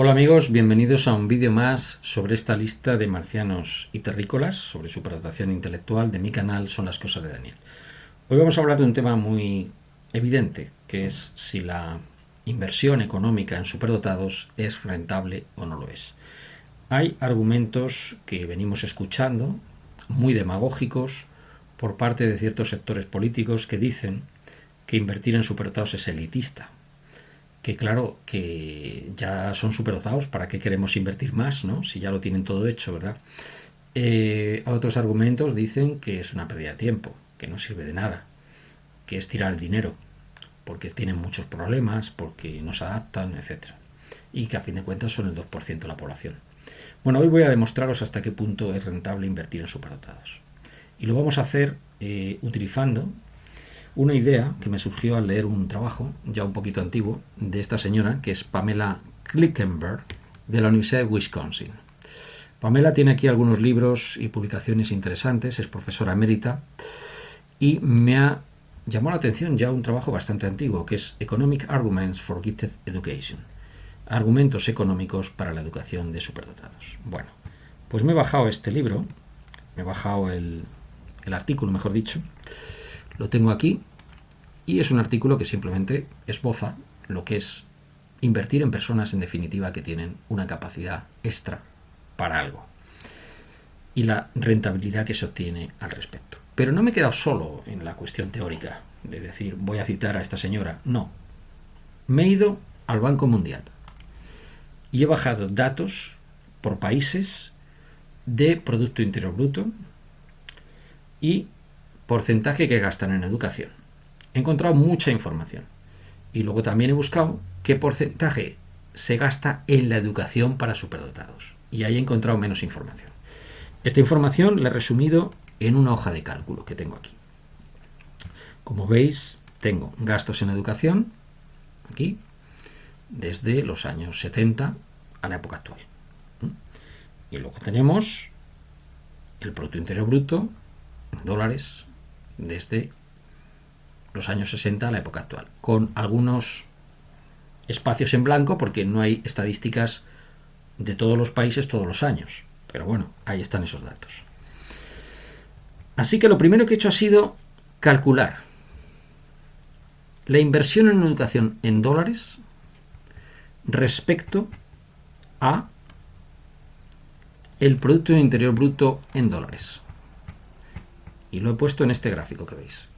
Hola amigos, bienvenidos a un vídeo más sobre esta lista de marcianos y terrícolas, sobre superdotación intelectual de mi canal Son las Cosas de Daniel. Hoy vamos a hablar de un tema muy evidente, que es si la inversión económica en superdotados es rentable o no lo es. Hay argumentos que venimos escuchando, muy demagógicos, por parte de ciertos sectores políticos que dicen que invertir en superdotados es elitista. Que claro, que ya son superdotados, ¿para qué queremos invertir más, no? Si ya lo tienen todo hecho, ¿verdad? Otros argumentos dicen que es una pérdida de tiempo, que no sirve de nada, que es tirar el dinero, porque tienen muchos problemas, porque no se adaptan, etc. Y que a fin de cuentas son el 2% de la población. Bueno, hoy voy a demostraros hasta qué punto es rentable invertir en superdotados. Y lo vamos a hacer utilizando una idea que me surgió al leer un trabajo, ya un poquito antiguo, de esta señora, que es Pamela Klickenberg, de la Universidad de Wisconsin. Pamela tiene aquí algunos libros y publicaciones interesantes, es profesora emérita, y me ha llamado la atención ya un trabajo bastante antiguo, que es Economic Arguments for Gifted Education, argumentos económicos para la educación de superdotados. Bueno, pues me he bajado este libro, me he bajado el artículo, mejor dicho, lo tengo aquí, y es un artículo que simplemente esboza lo que es invertir en personas, en definitiva, que tienen una capacidad extra para algo y la rentabilidad que se obtiene al respecto. Pero no me he quedado solo en la cuestión teórica de decir voy a citar a esta señora, no. Me he ido al Banco Mundial y he bajado datos por países de Producto Interior Bruto y porcentaje que gastan en educación. He encontrado mucha información y luego también he buscado qué porcentaje se gasta en la educación para superdotados y ahí he encontrado menos información. Esta información la he resumido en una hoja de cálculo que tengo aquí. Como veis, tengo gastos en educación aquí desde los años 70 a la época actual. Y luego tenemos el Producto Interior Bruto en dólares desde los años 60 a la época actual, con algunos espacios en blanco porque no hay estadísticas de todos los países todos los años. Pero bueno, ahí están esos datos. Así que lo primero que he hecho ha sido calcular la inversión en educación en dólares respecto a el Producto Interior Bruto en dólares. Y lo he puesto en este gráfico que veis.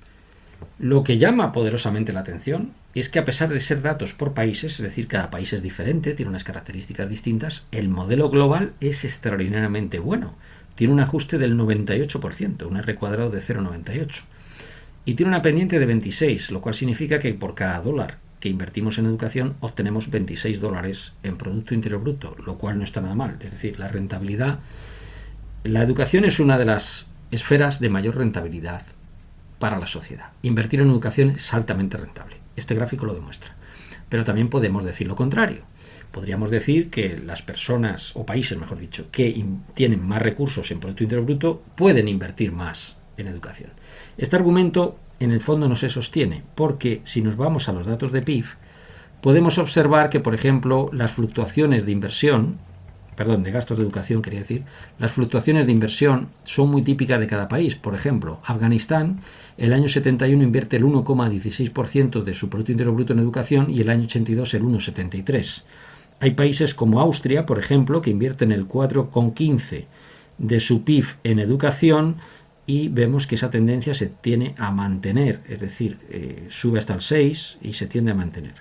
Lo que llama poderosamente la atención es que a pesar de ser datos por países, es decir, cada país es diferente, tiene unas características distintas, el modelo global es extraordinariamente bueno. Tiene un ajuste del 98%, un R cuadrado de 0,98. Y tiene una pendiente de 26, lo cual significa que por cada dólar que invertimos en educación obtenemos 26 dólares en Producto Interior Bruto, lo cual no está nada mal. Es decir, la rentabilidad. La educación es una de las esferas de mayor rentabilidad para la sociedad. Invertir en educación es altamente rentable. Este gráfico lo demuestra. Pero también podemos decir lo contrario. Podríamos decir que las personas, o países mejor dicho, que tienen más recursos en Producto Interior Bruto pueden invertir más en educación. Este argumento en el fondo no se sostiene porque si nos vamos a los datos de PIB podemos observar que, por ejemplo, las fluctuaciones de inversión, de gastos de educación quería decir, las fluctuaciones de inversión son muy típicas de cada país. Por ejemplo, Afganistán el año 71 invierte el 1,16% de su Producto Interior Bruto en educación y el año 82 el 1,73%. Hay países como Austria, por ejemplo, que invierten el 4,15% de su PIB en educación y vemos que esa tendencia se tiende a mantener, es decir, sube hasta el 6% y se tiende a mantener.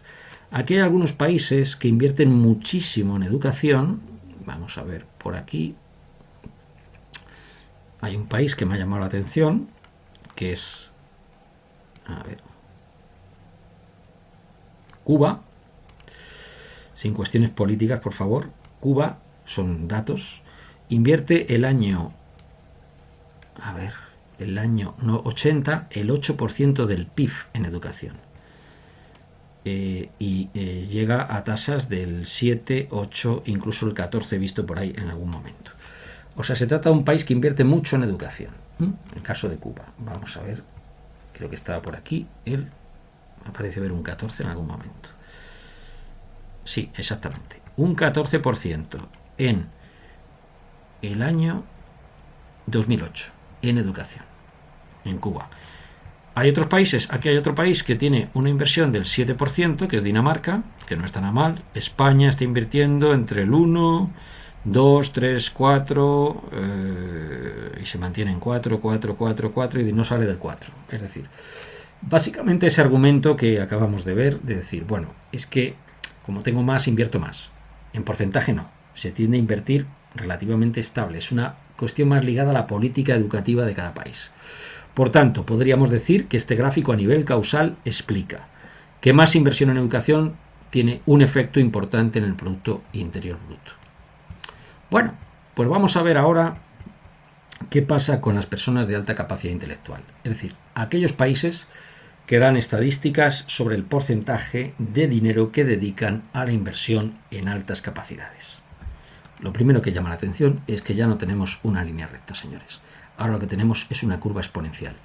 Aquí hay algunos países que invierten muchísimo en educación. Vamos a ver por aquí. Hay un país que me ha llamado la atención, que es, Cuba. Sin cuestiones políticas, por favor. Cuba, son datos, invierte el año 80, el 8% del PIB en educación. Llega a tasas del 7, 8, incluso el 14 visto por ahí en algún momento. O sea, se trata de un país que invierte mucho en educación. En el caso de Cuba, vamos a ver, creo que estaba por aquí, me parece ver un 14 en algún momento. Sí, exactamente. un 14% en el año 2008 en educación, en Cuba. Hay otros países, aquí hay otro país que tiene una inversión del 7%, que es Dinamarca, que no está nada mal. España está invirtiendo entre el 1, 2, 3, 4, y se mantiene en 4, 4, 4, 4 y no sale del 4. Es decir, básicamente ese argumento que acabamos de ver, de decir, bueno, es que como tengo más, invierto más. En porcentaje no, se tiende a invertir relativamente estable. Es una cuestión más ligada a la política educativa de cada país. Por tanto, podríamos decir que este gráfico a nivel causal explica que más inversión en educación tiene un efecto importante en el Producto Interior Bruto. Bueno, pues vamos a ver ahora qué pasa con las personas de alta capacidad intelectual. Es decir, aquellos países que dan estadísticas sobre el porcentaje de dinero que dedican a la inversión en altas capacidades. Lo primero que llama la atención es que ya no tenemos una línea recta, señores. Ahora lo que tenemos es una curva exponencial.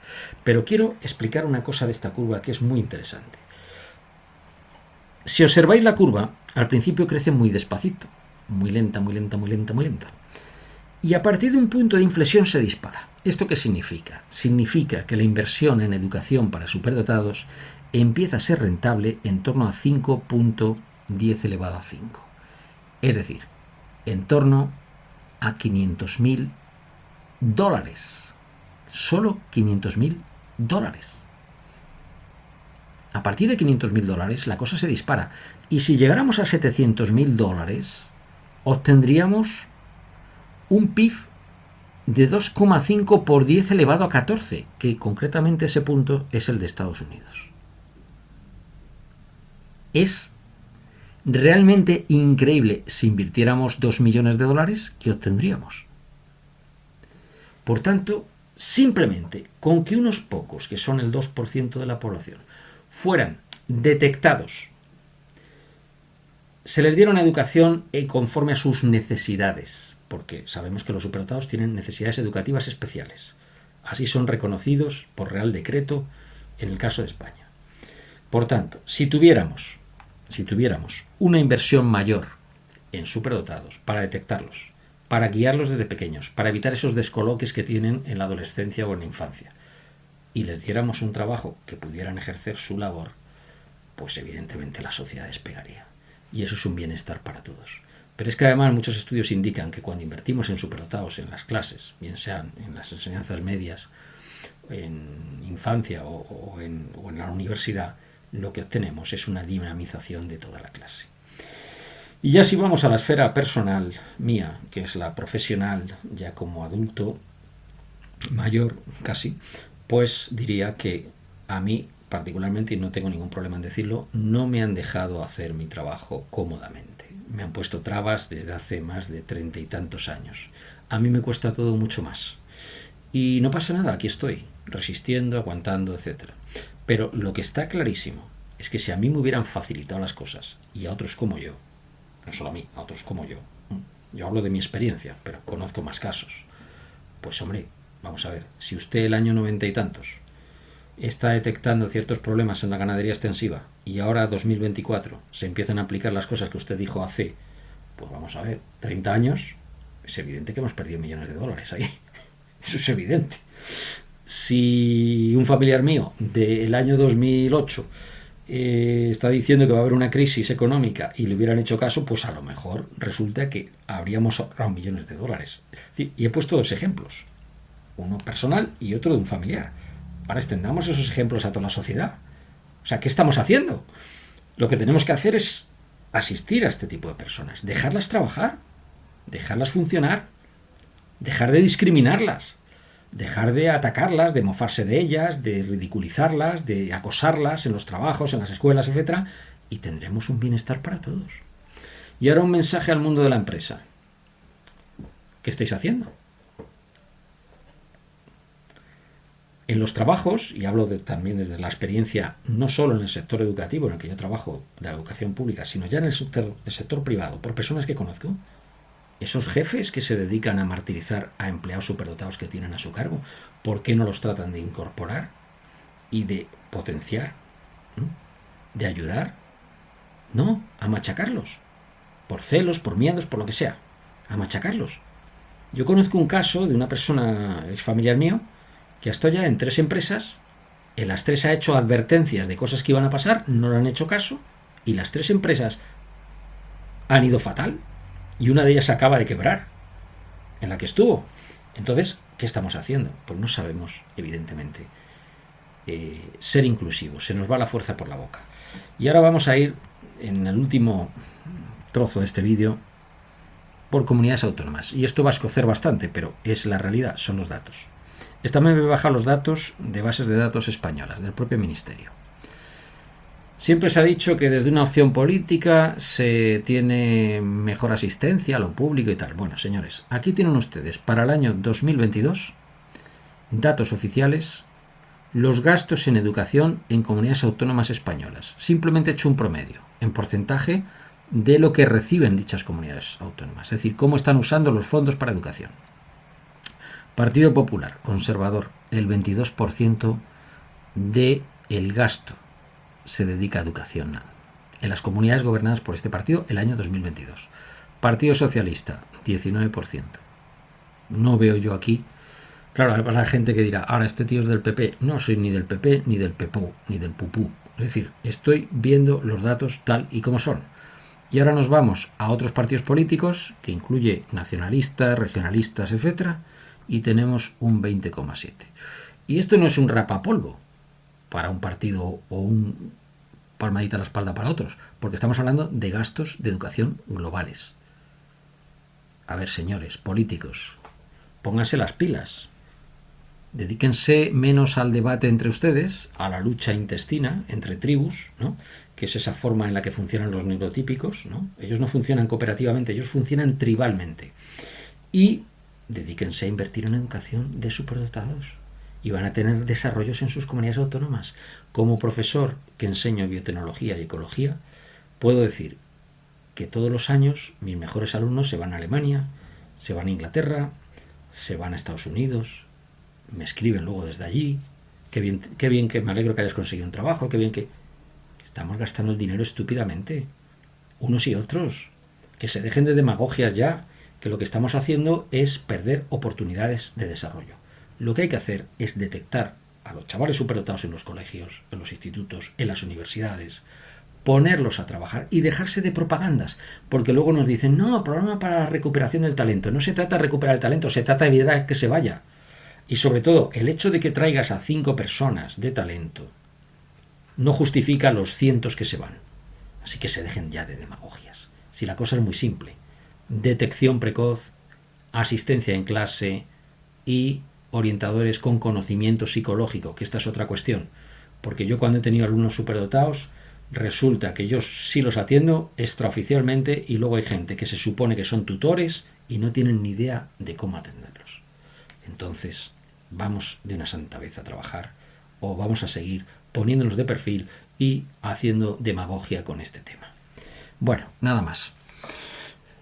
Pero quiero explicar una cosa de esta curva que es muy interesante. Si observáis la curva, al principio crece muy despacito, muy lenta, muy lenta, muy lenta, muy lenta. Y a partir de un punto de inflexión se dispara. ¿Esto qué significa? Significa que la inversión en educación para superdotados empieza a ser rentable en torno a 5.10 elevado a 5. Es decir, en torno a 500.000 dólares. Solo 500.000 dólares. A partir de 500.000 dólares la cosa se dispara. Y si llegáramos a 700.000 dólares, obtendríamos un PIB de 2,5 por 10 elevado a 14, que concretamente ese punto es el de Estados Unidos. Es realmente increíble. Si invirtiéramos 2 millones de dólares, ¿qué obtendríamos? Por tanto, simplemente con que unos pocos, que son el 2% de la población, fueran detectados, se les diera una educación conforme a sus necesidades, porque sabemos que los superdotados tienen necesidades educativas especiales. Así son reconocidos por Real Decreto en el caso de España. Por tanto, si tuviéramos una inversión mayor en superdotados para detectarlos, para guiarlos desde pequeños, para evitar esos descoloques que tienen en la adolescencia o en la infancia, y les diéramos un trabajo que pudieran ejercer su labor, pues evidentemente la sociedad despegaría. Y eso es un bienestar para todos. Pero es que además muchos estudios indican que cuando invertimos en superdotados en las clases, bien sean en las enseñanzas medias, en infancia o en la universidad, lo que obtenemos es una dinamización de toda la clase. Y ya si vamos a la esfera personal mía, que es la profesional, ya como adulto mayor casi, pues diría que a mí particularmente, y no tengo ningún problema en decirlo, no me han dejado hacer mi trabajo cómodamente. Me han puesto trabas desde hace más de 30 y tantos años. A mí me cuesta todo mucho más. Y no pasa nada, aquí estoy, resistiendo, aguantando, etc. Pero lo que está clarísimo es que si a mí me hubieran facilitado las cosas, y a otros como yo, no solo a mí, a otros como yo hablo de mi experiencia, pero conozco más casos, pues hombre, vamos a ver, si usted el año 90 y tantos está detectando ciertos problemas en la ganadería extensiva y ahora 2024 se empiezan a aplicar las cosas que usted dijo hace, pues vamos a ver, 30 años, es evidente que hemos perdido millones de dólares ahí. Eso es evidente. Si un familiar mío del año 2008 está diciendo que va a haber una crisis económica y le hubieran hecho caso, pues a lo mejor resulta que habríamos ahorrado millones de dólares. Es decir, y he puesto dos ejemplos, uno personal y otro de un familiar. Ahora extendamos esos ejemplos a toda la sociedad. O sea, ¿qué estamos haciendo? Lo que tenemos que hacer es asistir a este tipo de personas, dejarlas trabajar, dejarlas funcionar, dejar de discriminarlas, dejar de atacarlas, de mofarse de ellas, de ridiculizarlas, de acosarlas en los trabajos, en las escuelas, etc. Y tendremos un bienestar para todos. Y ahora un mensaje al mundo de la empresa. ¿Qué estáis haciendo? En los trabajos, y hablo también desde la experiencia, no solo en el sector educativo en el que yo trabajo, de la educación pública, sino ya en el sector privado, por personas que conozco, esos jefes que se dedican a martirizar a empleados superdotados que tienen a su cargo, ¿por qué no los tratan de incorporar y de potenciar? ¿De ayudar? No, a machacarlos. por celos, por miedos, por lo que sea, a machacarlos. Yo conozco un caso de una persona, es familiar mío, que hasta ya en 3 empresas, en las 3 ha hecho advertencias de cosas que iban a pasar, no le han hecho caso, y las 3 empresas han ido fatal, y una de ellas acaba de quebrar, en la que estuvo. Entonces, ¿qué estamos haciendo? Pues no sabemos, evidentemente, ser inclusivos. Se nos va la fuerza por la boca. Y ahora vamos a ir, en el último trozo de este vídeo, por comunidades autónomas. Y esto va a escocer bastante, pero es la realidad, son los datos. Esta me voy a bajar los datos de bases de datos españolas, del propio ministerio. Siempre se ha dicho que desde una opción política se tiene mejor asistencia a lo público y tal. Bueno, señores, aquí tienen ustedes para el año 2022 datos oficiales, los gastos en educación en comunidades autónomas españolas. Simplemente he hecho un promedio en porcentaje de lo que reciben dichas comunidades autónomas, es decir, cómo están usando los fondos para educación. Partido Popular, conservador, el 22% del gasto se dedica a educación en las comunidades gobernadas por este partido el año 2022. Partido Socialista, 19%. No veo yo aquí. Claro, habrá gente que dirá, ahora este tío es del PP. No soy ni del PP, ni del PEPU, ni del PUPU. Es decir, estoy viendo los datos tal y como son. Y ahora nos vamos a otros partidos políticos, que incluye nacionalistas, regionalistas, etcétera, y tenemos un 20,7. Y esto no es un rapapolvo para un partido o un palmadita a la espalda para otros, porque estamos hablando de gastos de educación globales. A ver, señores políticos, pónganse las pilas. Dedíquense menos al debate entre ustedes, a la lucha intestina entre tribus, ¿no? Que es esa forma en la que funcionan los neurotípicos, ¿no? Ellos no funcionan cooperativamente, ellos funcionan tribalmente. Y dedíquense a invertir en educación de superdotados y van a tener desarrollos en sus comunidades autónomas. Como profesor que enseño biotecnología y ecología, puedo decir que todos los años mis mejores alumnos se van a Alemania, se van a Inglaterra, se van a Estados Unidos, me escriben luego desde allí, qué bien que me alegro que hayas conseguido un trabajo, qué bien que estamos gastando el dinero estúpidamente, unos y otros, que se dejen de demagogias ya, que lo que estamos haciendo es perder oportunidades de desarrollo. Lo que hay que hacer es detectar a los chavales superdotados en los colegios, en los institutos, en las universidades, ponerlos a trabajar y dejarse de propagandas, porque luego nos dicen, no, programa para la recuperación del talento. No se trata de recuperar el talento, se trata de evitar que se vaya. Y sobre todo, el hecho de que traigas a 5 personas de talento no justifica los cientos que se van. Así que se dejen ya de demagogias. Si la cosa es muy simple, detección precoz, asistencia en clase y orientadores con conocimiento psicológico, que esta es otra cuestión, porque yo cuando he tenido alumnos superdotados, resulta que yo sí los atiendo extraoficialmente y luego hay gente que se supone que son tutores y no tienen ni idea de cómo atenderlos. Entonces, vamos de una santa vez a trabajar o vamos a seguir poniéndonos de perfil y haciendo demagogia con este tema. Bueno, nada más.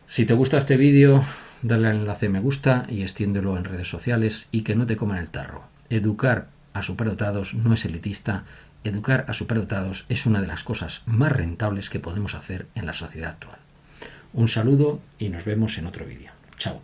Si te gusta este vídeo, dale al enlace me gusta y extiéndelo en redes sociales y que no te coman el tarro. Educar a superdotados no es elitista. Educar a superdotados es una de las cosas más rentables que podemos hacer en la sociedad actual. Un saludo y nos vemos en otro vídeo. Chao.